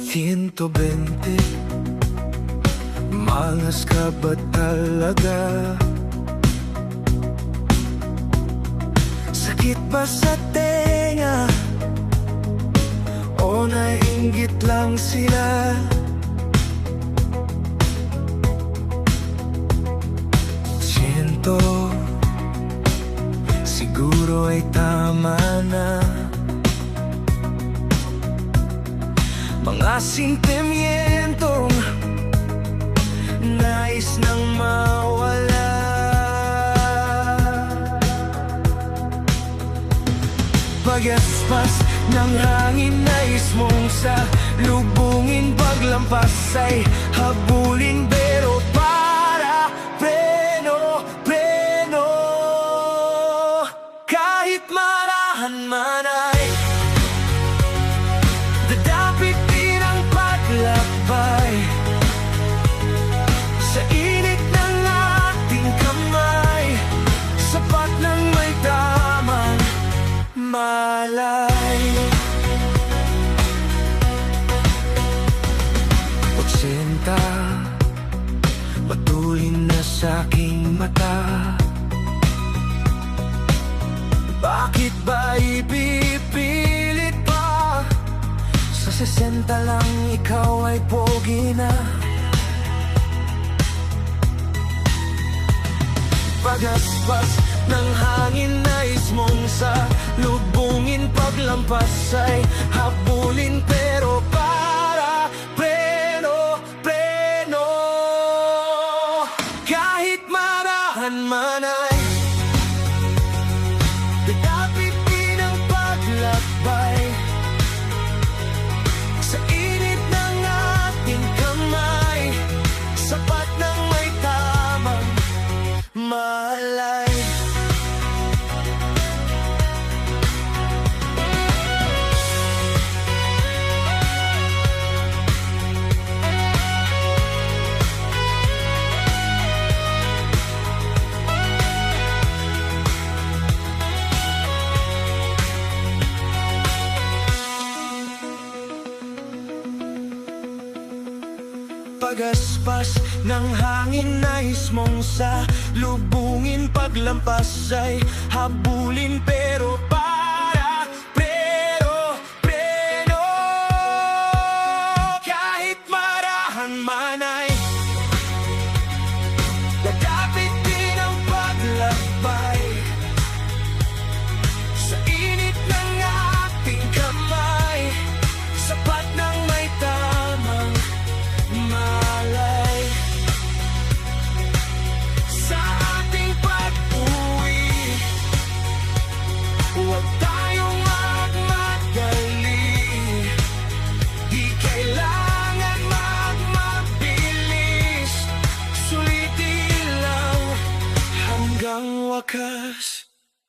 120. Malas ka ba talaga? Sakit ba sa tenga? O naiinggit lang sila? Siento, siguro ay tama na. Mga sentimientong nais nang mawala. Pagaspas ng hangin, nais mong sa lubungin. Paglampas ay habulin, pero para preno, preno. Kahit marahan man ay dadapit din ang paglakbay. Sa init ng ating kamay, sapat ng may tamang malay. 80, patuloy na sa aking mata. Bakit ba ipipilit pa? Sa 60 lang ikaw ay pogi na. Pagaspas ng hangin, nais mong sa lubungin. Paglampas ay habulin, pero para preno, preno. Kahit marahan man ay dadapit din ang paglakbay. Sa init ng ating kamay, sapat ng may tamang malay. Pagaspas ng hangin, nais mong sa lubungin. Paglampas ay habulin, pero para preno, preno. Kahit marahan man ay dadapit din ang paglakbay. Sa init ng ating kamay, sapat ng may tamang malay. Sa ating pag-uwi, huwag tayong magmadali. Di kailangan magmabilis, sulitin lang hanggang wakas.